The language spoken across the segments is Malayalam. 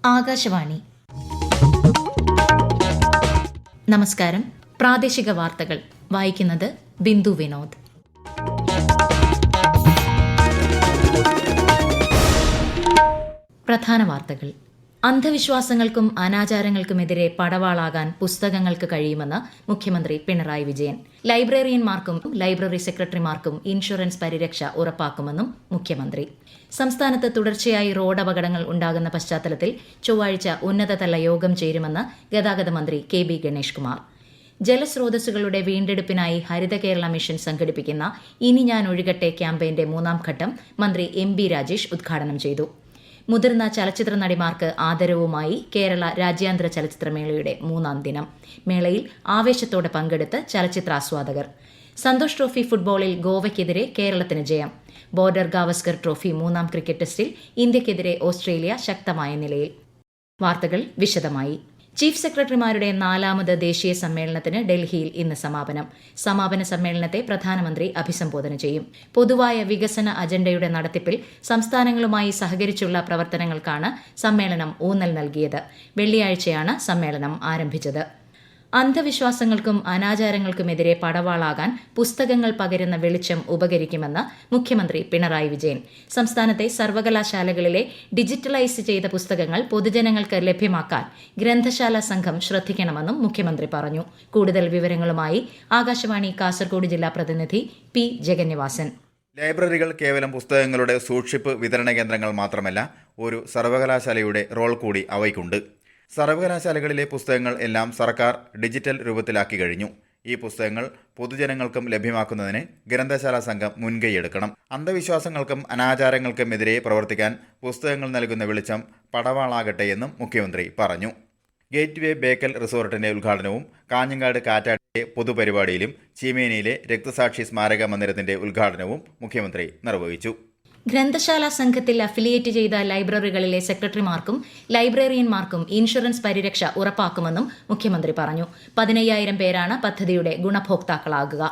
ആകാശവാണി. നമസ്കാരം. പ്രാദേശിക വാർത്തകൾ വായിക്കുന്നത് ബിന്ദു വിനോദ്. പ്രധാന വാർത്തകൾ. അന്ധവിശ്വാസങ്ങൾക്കും അനാചാരങ്ങൾക്കുമെതിരെ പടവാളാകാൻ പുസ്തകങ്ങൾക്ക് കഴിയുമെന്ന് മുഖ്യമന്ത്രി പിണറായി വിജയൻ. ലൈബ്രറിയന്മാർക്കും ലൈബ്രറി സെക്രട്ടറിമാർക്കും ഇൻഷുറൻസ് പരിരക്ഷ ഉറപ്പാക്കുമെന്നും മുഖ്യമന്ത്രി. സംസ്ഥാനത്ത് തുടർച്ചയായി റോഡപകടങ്ങൾ ഉണ്ടാകുന്ന പശ്ചാത്തലത്തിൽ ചൊവ്വാഴ്ച ഉന്നതതല യോഗം ചേരുമെന്ന് ഗതാഗത മന്ത്രി കെ.ബി. ഗണേഷ് കുമാർ. ജലസ്രോതസ്സുകളുടെ വീണ്ടെടുപ്പിനായി ഹരിത കേരള മിഷൻ സംഘടിപ്പിക്കുന്ന ഇനി ഞാൻ ഒഴുകട്ടെ ക്യാമ്പയിന്റെ 3ാം ഘട്ടം മന്ത്രി എം.ബി. രാജേഷ് ഉദ്ഘാടനം ചെയ്തു. മുതിർന്ന ചലച്ചിത്ര നടിമാർക്ക് ആദരവുമായി കേരള രാജ്യാന്തര ചലച്ചിത്രമേളയുടെ 3ാം ദിനം. മേളയിൽ ആവേശത്തോടെ പങ്കെടുത്ത് ചലച്ചിത്രാസ്വാദകർ. സന്തോഷ് ട്രോഫി ഫുട്ബോളിൽ ഗോവയ്ക്കെതിരെ കേരളത്തിന് ജയം. ബോർഡർ ഗാവസ്കർ ട്രോഫി 3ാം ക്രിക്കറ്റ് ടെസ്റ്റിൽ ഇന്ത്യയ്ക്കെതിരെ ഓസ്ട്രേലിയ ശക്തമായ നിലയിൽ. വാർത്തകൾ വിശദമായി. ചീഫ് സെക്രട്ടറിമാരുടെ 4ാമത് ദേശീയ സമ്മേളനത്തിന് ഡൽഹിയിൽ ഇന്ന് സമാപനം. സമാപന സമ്മേളനത്തെ പ്രധാനമന്ത്രി അഭിസംബോധന ചെയ്യും. പൊതുവായ വികസന അജണ്ടയുടെ നടത്തിപ്പിൽ സംസ്ഥാനങ്ങളുമായി സഹകരിച്ചുള്ള പ്രവർത്തനങ്ങൾക്കാണ് സമ്മേളനം ഊന്നൽ നൽകിയത്. വെള്ളിയാഴ്ചയാണ് സമ്മേളനം ആരംഭിച്ചത്. അന്ധവിശ്വാസങ്ങൾക്കും അനാചാരങ്ങൾക്കുമെതിരെ പടവാളാകാൻ പുസ്തകങ്ങൾ പകരുന്ന വെളിച്ചം ഉപകരിക്കുമെന്ന് മുഖ്യമന്ത്രി പിണറായി വിജയൻ. സംസ്ഥാനത്തെ സർവകലാശാലകളിലെ ഡിജിറ്റലൈസ് ചെയ്ത പുസ്തകങ്ങൾ പൊതുജനങ്ങൾക്ക് ലഭ്യമാക്കാൻ ഗ്രന്ഥശാല സംഘം ശ്രദ്ധിക്കണമെന്നും മുഖ്യമന്ത്രി പറഞ്ഞു. കൂടുതൽ വിവരങ്ങളുമായി ആകാശവാണി കാസർഗോഡ് ജില്ലാ പ്രതിനിധി പി. ജഗന്നിവാസൻ. ലൈബ്രറികൾ കേവലം പുസ്തകങ്ങളുടെ സൂക്ഷിപ്പ് വിതരണ കേന്ദ്രങ്ങൾ മാത്രമല്ല, ഒരു സർവകലാശാലയുടെ റോൾ കൂടി അവയ്ക്കുണ്ട്. സർവകലാശാലകളിലെ പുസ്തകങ്ങൾ എല്ലാം സർക്കാർ ഡിജിറ്റൽ രൂപത്തിലാക്കി കഴിഞ്ഞു. ഈ പുസ്തകങ്ങൾ പൊതുജനങ്ങൾക്കും ലഭ്യമാക്കുന്നതിന് ഗ്രന്ഥശാല സംഘം മുൻകൈയെടുക്കണം. അന്ധവിശ്വാസങ്ങൾക്കും അനാചാരങ്ങൾക്കും എതിരെ പ്രവർത്തിക്കാൻ പുസ്തകങ്ങൾ നൽകുന്ന വെളിച്ചം പടവാളാകട്ടെ എന്നും മുഖ്യമന്ത്രി പറഞ്ഞു. ഗേറ്റ് വേ ബേക്കൽ റിസോർട്ടിന്റെ ഉദ്ഘാടനവും കാഞ്ഞങ്ങാട് കാറ്റാടിലെ പൊതുപരിപാടിയിലും ചീമേനിയിലെ രക്തസാക്ഷി സ്മാരക മന്ദിരത്തിന്റെ ഉദ്ഘാടനവും മുഖ്യമന്ത്രി നിർവഹിച്ചു. ഗ്രന്ഥശാല സംഘത്തിൽ അഫിലിയേറ്റ് ചെയ്ത ലൈബ്രറികളിലെ സെക്രട്ടറിമാർക്കും ലൈബ്രറിയന്മാർക്കും ഇൻഷുറൻസ് പരിരക്ഷ ഉറപ്പാക്കുമെന്നും മുഖ്യമന്ത്രി പറഞ്ഞു. 15,000 പേരാണ് പദ്ധതിയുടെ ഗുണഭോക്താക്കളാകുക.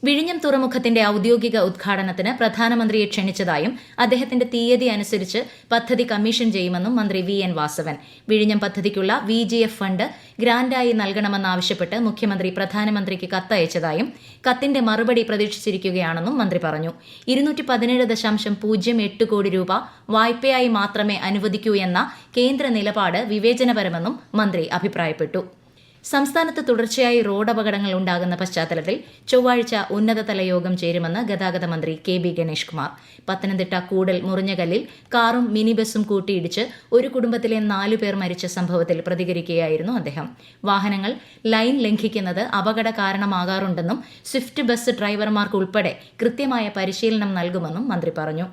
വിഴിഞ്ഞം തുറമുഖത്തിന്റെ ഔദ്യോഗിക ഉദ്ഘാടനത്തിന് പ്രധാനമന്ത്രിയെ ക്ഷണിച്ചതായും അദ്ദേഹത്തിന്റെ തീയതി അനുസരിച്ച് പദ്ധതി കമ്മീഷൻ ചെയ്യുമെന്നും മന്ത്രി വി.എൻ. വാസവൻ. വിഴിഞ്ഞം പദ്ധതിക്കുള്ള VGF ഫണ്ട് ഗ്രാന്റായി നൽകണമെന്നാവശ്യപ്പെട്ട് മുഖ്യമന്ത്രി പ്രധാനമന്ത്രിക്ക് കത്തയച്ചതായും കത്തിന്റെ മറുപടി പ്രതീക്ഷിച്ചിരിക്കുകയാണെന്നും മന്ത്രി പറഞ്ഞു. 217.08 കോടി രൂപ വായ്പയായി മാത്രമേ അനുവദിക്കൂ എന്ന കേന്ദ്ര നിലപാട് വിവേചനപരമെന്നും മന്ത്രി അഭിപ്രായപ്പെട്ടു. സംസ്ഥാനത്ത് തുടർച്ചയായി റോഡപകടങ്ങൾ ഉണ്ടാകുന്ന പശ്ചാത്തലത്തിൽ ചൊവ്വാഴ്ച ഉന്നതതല യോഗം ചേരുമെന്ന് ഗതാഗത മന്ത്രി കെ.ബി. ഗണേഷ് കുമാർ. പത്തനംതിട്ട കൂടൽ മുറിഞ്ഞകല്ലിൽ കാറും മിനി ബസും കൂട്ടിയിടിച്ച് ഒരു കുടുംബത്തിലെ 4 പേർ മരിച്ച സംഭവത്തിൽ പ്രതികരിക്കുകയായിരുന്നു അദ്ദേഹം. വാഹനങ്ങൾ ലൈൻ ലംഘിക്കുന്നത് അപകട കാരണമാകാറുണ്ടെന്നും സ്വിഫ്റ്റ് ബസ് ഡ്രൈവർമാർക്കുൾപ്പെടെ കൃത്യമായ പരിശീലനം നൽകുമെന്നും മന്ത്രി പറഞ്ഞു.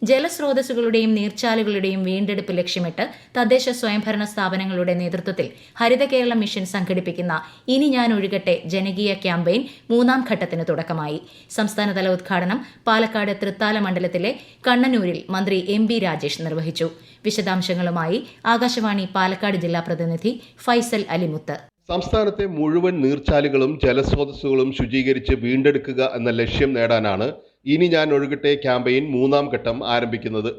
ജലസ്രോതസ്സുകളുടെയും നീർച്ചാലുകളുടെയും വീണ്ടെടുപ്പ് ലക്ഷ്യമിട്ട് തദ്ദേശ സ്വയംഭരണ സ്ഥാപനങ്ങളുടെ നേതൃത്വത്തിൽ ഹരിത കേരള മിഷൻ സംഘടിപ്പിക്കുന്ന ഇനി ഞാൻ ഒഴുകട്ടെ ജനകീയ ക്യാമ്പയിൻ 3ാം ഘട്ടത്തിന് തുടക്കമായി. സംസ്ഥാനതല ഉദ്ഘാടനം പാലക്കാട് തൃത്താല മണ്ഡലത്തിലെ കണ്ണനൂരിൽ മന്ത്രി എം.ബി. രാജേഷ് നിർവഹിച്ചു. വിശദാംശങ്ങളുമായി ആകാശവാണി പാലക്കാട് ജില്ലാ പ്രതിനിധി ഫൈസൽ അലിമുത്ത്. സംസ്ഥാനത്തെ മുഴുവൻ നീർച്ചാലുകളും ജലസ്രോതസ്സുകളും ശുചീകരിച്ച് വീണ്ടെടുക്കുക എന്ന ലക്ഷ്യം നേടാനാണ് ഇനി ഞാൻ ഒഴുകട്ടെ ക്യാമ്പയിൻ 3ാം ഘട്ടം ആരംഭിക്കുന്നത്.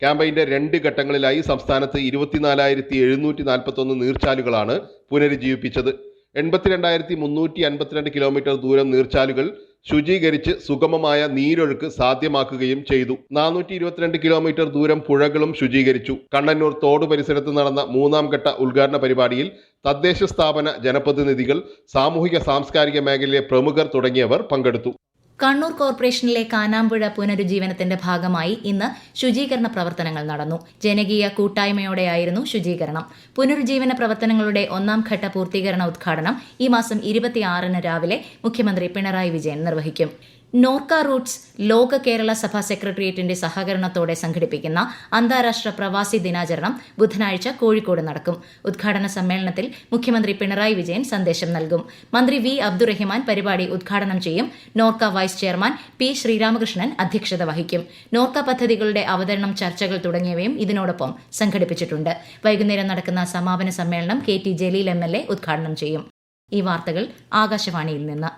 ക്യാമ്പയിന്റെ 2 ഘട്ടങ്ങളിലായി സംസ്ഥാനത്ത് 24,741 നീർച്ചാലുകളാണ് പുനരുജ്ജീവിപ്പിച്ചത്. 82,352 കിലോമീറ്റർ ദൂരം നീർച്ചാലുകൾ ശുചീകരിച്ച് സുഗമമായ നീരൊഴുക്ക് സാധ്യമാക്കുകയും ചെയ്തു. 422 കിലോമീറ്റർ ദൂരം പുഴകളും ശുചീകരിച്ചു. കണ്ണന്നൂർ തോട് പരിസരത്ത് നടന്ന 3ാം ഘട്ട ഉദ്ഘാടന പരിപാടിയിൽ തദ്ദേശ സ്ഥാപന ജനപ്രതിനിധികൾ, സാമൂഹിക സാംസ്കാരിക മേഖലയിലെ പ്രമുഖർ തുടങ്ങിയവർ പങ്കെടുത്തു. കണ്ണൂർ കോർപ്പറേഷനിലെ കാനാമ്പുഴ പുനരുജ്ജീവനത്തിന്റെ ഭാഗമായി ഇന്ന് ശുചീകരണ പ്രവർത്തനങ്ങൾ നടന്നു. ജനകീയ കൂട്ടായ്മയോടെയായിരുന്നു ശുചീകരണം. പുനരുജ്ജീവന പ്രവർത്തനങ്ങളുടെ 1ാം ഘട്ട പൂർത്തീകരണ ഉദ്ഘാടനം ഈ മാസം 26-ന് രാവിലെ മുഖ്യമന്ത്രി പിണറായി വിജയൻ നിർവഹിക്കും. നോർക്ക റൂട്ട്സ് ലോക കേരള സഭ സെക്രട്ടേറിയറ്റിന്റെ സഹകരണത്തോടെ സംഘടിപ്പിക്കുന്ന അന്താരാഷ്ട്ര പ്രവാസി ദിനാചരണം ബുധനാഴ്ച കോഴിക്കോട് നടക്കും. ഉദ്ഘാടന സമ്മേളനത്തിൽ മുഖ്യമന്ത്രി പിണറായി വിജയൻ സന്ദേശം നൽകും. മന്ത്രി വി. അബ്ദുറഹിമാൻ പരിപാടി ഉദ്ഘാടനം ചെയ്യും. Norka vice chairman P. Sreeramakrishnan അധ്യക്ഷത വഹിക്കും. നോർക്ക പദ്ധതികളുടെ അവതരണം, ചർച്ചകൾ തുടങ്ങിയവയും ഇതിനോടൊപ്പം സംഘടിപ്പിച്ചിട്ടുണ്ട്. വൈകുന്നേരം നടക്കുന്ന സമാപന സമ്മേളനം KT ജലീൽ MLA ഉദ്ഘാടനം ചെയ്യും. ഈ വാർത്തകൾ ആകാശവാണിയിൽ നിന്ന്.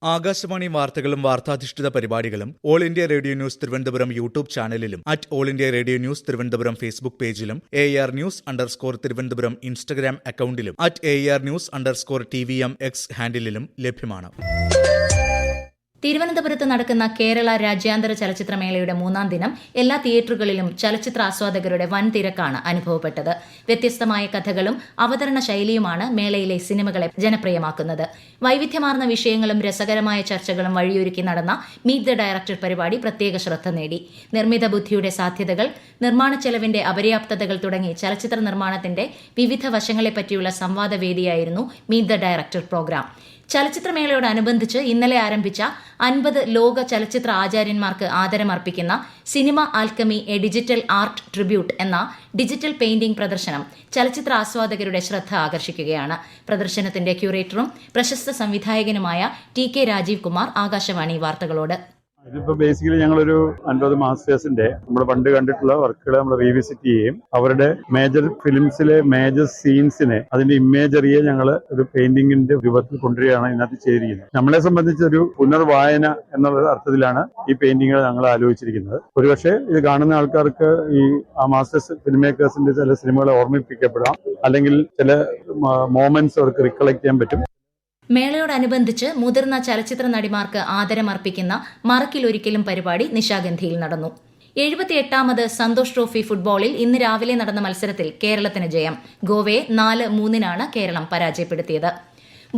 ആകാശവാണി വാർത്തകളും വാർത്താധിഷ്ഠിത പരിപാടികളും all India radio news Thiruvananthapuram YouTube ചാനലിലും @all India radio news Thiruvananthapuram Facebook പേജിലും AR News_ തിരുവനന്തപുരം ഇൻസ്റ്റഗ്രാം അക്കൌണ്ടിലും @AR News_TVM X ഹാൻഡിലും ലഭ്യമാണ്. തിരുവനന്തപുരത്ത് നടക്കുന്ന കേരള രാജ്യാന്തര ചലച്ചിത്രമേളയുടെ 3ാം ദിനം എല്ലാ തിയേറ്ററുകളിലും ചലച്ചിത്ര ആസ്വാദകരുടെ വൻ തിരക്കാണ് അനുഭവപ്പെട്ടത്. വ്യത്യസ്തമായ കഥകളും അവതരണ ശൈലിയുമാണ് മേളയിലെ സിനിമകളെ ജനപ്രിയമാക്കുന്നത്. വൈവിധ്യമാർന്ന വിഷയങ്ങളും രസകരമായ ചർച്ചകളും വഴിയൊരുക്കി നടന്ന മീറ്റ് ദ ഡയറക്ടർ പരിപാടി പ്രത്യേക ശ്രദ്ധ നേടി. നിർമ്മിത ബുദ്ധിയുടെ സാധ്യതകൾ, നിർമ്മാണ ചെലവിന്റെ അപര്യാപ്തതകൾ തുടങ്ങി ചലച്ചിത്ര നിർമ്മാണത്തിന്റെ വിവിധ വശങ്ങളെപ്പറ്റിയുള്ള സംവാദവേദിയായിരുന്നു മീറ്റ് ദ ഡയറക്ടർ പ്രോഗ്രാം. ചലച്ചിത്രമേളയോടനുബന്ധിച്ച് ഇന്നലെ ആരംഭിച്ച 50 ലോക ചലച്ചിത്ര ആചാര്യന്മാർക്ക് ആദരമർപ്പിക്കുന്ന cinema alchemy a digital art tribute എന്ന ഡിജിറ്റൽ പെയിന്റിംഗ് പ്രദർശനം ചലച്ചിത്ര ആസ്വാദകരുടെ ശ്രദ്ധ ആകർഷിക്കുകയാണ്. പ്രദർശനത്തിന്റെ ക്യൂറേറ്ററും പ്രശസ്ത സംവിധായകനുമായ TK രാജീവ് കുമാർ ആകാശവാണി വാർത്തകളോട്. ഇതിപ്പോ ബേസിക്കലി ഞങ്ങളൊരു 50 മാസ്റ്റേഴ്സിന്റെ നമ്മൾ പണ്ട് കണ്ടിട്ടുള്ള വർക്കുകൾ നമ്മൾ റീവിസിറ്റ് ചെയ്യുകയും അവരുടെ മേജർ ഫിലിംസിലെ മേജർ സീൻസിനെ അതിന്റെ ഇമേജറിയെ ഞങ്ങൾ ഒരു പെയിന്റിങ്ങിന്റെ രൂപത്തിൽ കൊണ്ടുവരികയാണ് ഇതിനകത്ത് ചെയ്തിരിക്കുന്നത്. നമ്മളെ സംബന്ധിച്ച് ഒരു പുനർവായന എന്നുള്ള അർത്ഥത്തിലാണ് ഈ പെയിന്റിങ്ങുകൾ ഞങ്ങൾ ആലോചിച്ചിരിക്കുന്നത്. ഒരുപക്ഷെ ഇത് കാണുന്ന ആൾക്കാർക്ക് ഈ മാസ്റ്റേഴ്സ് ഫിലിം മേക്കേഴ്സിന്റെ ചില സിനിമകളെ ഓർമ്മിപ്പിക്കപ്പെടാം, അല്ലെങ്കിൽ ചില മോമെന്റ്സ് അവർക്ക് റിക്കളക്ട് ചെയ്യാൻ പറ്റും. മേളയോടനുബന്ധിച്ച് മുതിർന്ന ചലച്ചിത്ര നടിമാർക്ക് ആദരമർപ്പിക്കുന്ന മറക്കിലൊരിക്കലും പരിപാടി നിശാഗന്ധിയിൽ നടന്നു. 78ാമത് സന്തോഷ് ട്രോഫി ഫുട്ബോളിൽ ഇന്ന് രാവിലെ നടന്ന മത്സരത്തിൽ കേരളത്തിന് ജയം. ഗോവയെ 4-3 കേരളം പരാജയപ്പെടുത്തിയത്.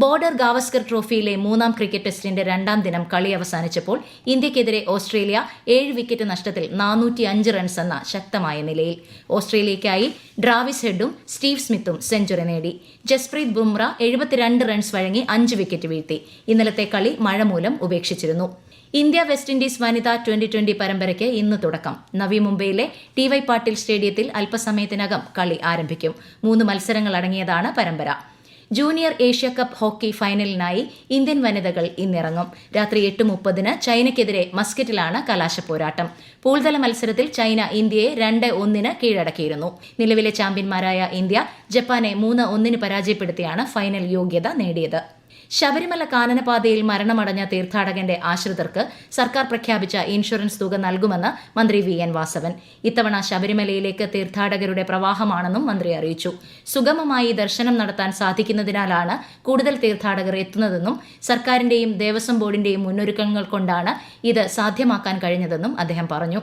ബോർഡർ ഗാവസ്കർ ട്രോഫിയിലെ 3ാം ക്രിക്കറ്റ് ടെസ്റ്റിന്റെ 2ാം ദിനം കളി അവസാനിച്ചപ്പോൾ ഇന്ത്യക്കെതിരെ ഓസ്ട്രേലിയ 7 വിക്കറ്റ് നഷ്ടത്തിൽ 405 റൺസ് എന്ന ശക്തമായ നിലയിൽ. ഓസ്ട്രേലിയയ്ക്കായി ഡ്രാവിസ് ഹെഡും സ്റ്റീവ് സ്മിത്തും സെഞ്ചുറി നേടി. ജസ്പ്രീത് ബുംറ 72 റൺസ് വഴങ്ങി 5 വിക്കറ്റ് വീഴ്ത്തി. ഇന്നലത്തെ കളി മഴ മൂലം ഉപേക്ഷിച്ചിരുന്നു. ഇന്ത്യ വെസ്റ്റ് ഇൻഡീസ് വനിതാ 2020 പരമ്പരയ്ക്ക് ഇന്ന് തുടക്കം. നവി മുംബൈയിലെ TY പാട്ടീൽ സ്റ്റേഡിയത്തിൽ അല്പസമയത്തിനകം കളി ആരംഭിക്കും. 3 മത്സരങ്ങൾ അടങ്ങിയതാണ് പരമ്പര. ജൂനിയർ ഏഷ്യ കപ്പ് ഹോക്കി ഫൈനലിനായി ഇന്ത്യൻ വനിതകൾ ഇന്നിറങ്ങും. രാത്രി 8:30 ചൈനയ്ക്കെതിരെ മസ്കറ്റിലാണ് കലാശപ്പോരാട്ടം. പൂൾതല മത്സരത്തിൽ ചൈന ഇന്ത്യയെ 2-1 കീഴടക്കിയിരുന്നു. നിലവിലെ ചാമ്പ്യന്മാരായ ഇന്ത്യ ജപ്പാനെ 3-1 പരാജയപ്പെടുത്തിയാണ് ഫൈനൽ യോഗ്യത നേടിയത്. ശബരിമല കാനനപാതയിൽ മരണമടഞ്ഞ തീർത്ഥാടകന്റെ ആശ്രിതർക്ക് സർക്കാർ പ്രഖ്യാപിച്ച ഇൻഷുറൻസ് തുക നൽകുമെന്ന് മന്ത്രി VN വാസവൻ. ഇത്തവണ ശബരിമലയിലേക്ക് തീർത്ഥാടകരുടെ പ്രവാഹമാണെന്നും മന്ത്രി അറിയിച്ചു. സുഗമമായി ദർശനം നടത്താൻ സാധിക്കുന്നതിനാലാണ് കൂടുതൽ തീർത്ഥാടകർ എത്തുന്നതെന്നും സർക്കാരിന്റെയും ദേവസ്വം ബോർഡിന്റെയും മുന്നൊരുക്കങ്ങൾ കൊണ്ടാണ് ഇത് സാധ്യമാക്കാൻ കഴിഞ്ഞതെന്നും അദ്ദേഹം പറഞ്ഞു.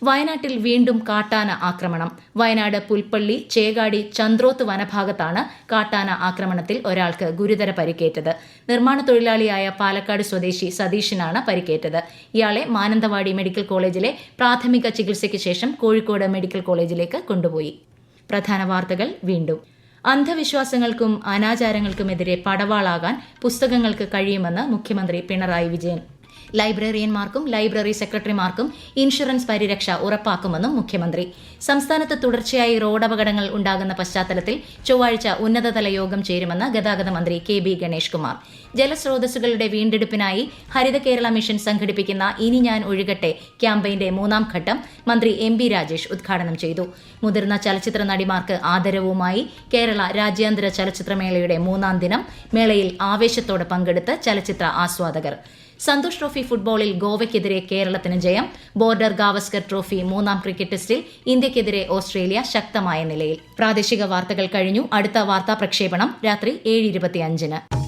വയനാട്ടിൽ വീണ്ടും കാട്ടാന ആക്രമണം. വയനാട് പുൽപ്പള്ളി ചേകാടി ചന്ദ്രോത്ത് വനഭാഗത്താണ് കാട്ടാന ആക്രമണത്തിൽ ഒരാൾക്ക് ഗുരുതര പരിക്കേറ്റത്. നിർമ്മാണ തൊഴിലാളിയായ പാലക്കാട് സ്വദേശി സതീഷിനാണ് പരിക്കേറ്റത്. ഇയാളെ മാനന്തവാടി മെഡിക്കൽ കോളേജിലെ പ്രാഥമിക ചികിത്സയ്ക്ക് ശേഷം കോഴിക്കോട് മെഡിക്കൽ കോളേജിലേക്ക് കൊണ്ടുപോയി. പ്രധാന വാർത്തകൾ വീണ്ടും. അന്ധവിശ്വാസങ്ങൾക്കും അനാചാരങ്ങൾക്കുമെതിരെ പടവാളാകാൻ പുസ്തകങ്ങൾക്ക് കഴിയുമെന്ന് മുഖ്യമന്ത്രി പിണറായി വിജയൻ. ലൈബ്രറിയന്മാർക്കും ലൈബ്രറി സെക്രട്ടറിമാർക്കും ഇൻഷുറൻസ് പരിരക്ഷ ഉറപ്പാക്കുമെന്നും മുഖ്യമന്ത്രി. സംസ്ഥാനത്ത് തുടർച്ചയായി റോഡപകടങ്ങൾ ഉണ്ടാകുന്ന പശ്ചാത്തലത്തിൽ ചൊവ്വാഴ്ച ഉന്നതതല യോഗം ചേരുമെന്ന് ഗതാഗത മന്ത്രി KB ഗണേഷ് കുമാർ. ജലസ്രോതസ്സുകളുടെ വീണ്ടെടുപ്പിനായി ഹരിത കേരള മിഷൻ സംഘടിപ്പിക്കുന്ന ഇനി ഞാൻ ഒഴുകട്ടെ ക്യാമ്പയിന്റെ 3ാം ഘട്ടം മന്ത്രി MB രാജേഷ് ഉദ്ഘാടനം ചെയ്തു. മുതിർന്ന ചലച്ചിത്ര നടിമാർക്ക് ആദരവുമായി കേരള രാജ്യാന്തര ചലച്ചിത്രമേളയുടെ 3ാം ദിനം. മേളയിൽ ആവേശത്തോടെ പങ്കെടുത്ത് ചലച്ചിത്ര ആസ്വാദകർ. സന്തോഷ് ട്രോഫി ഫുട്ബോളിൽ ഗോവയ്ക്കെതിരെ കേരളത്തിന് ജയം. ബോർഡർ ഗാവസ്കർ ട്രോഫി 3ാം ക്രിക്കറ്റ് ടെസ്റ്റിൽ ഇന്ത്യക്കെതിരെ ഓസ്ട്രേലിയ ശക്തമായ നിലയിൽ. പ്രാദേശിക വാർത്തകൾ കഴിഞ്ഞു. അടുത്ത വാർത്താ പ്രക്ഷേപണം രാത്രി 7:25.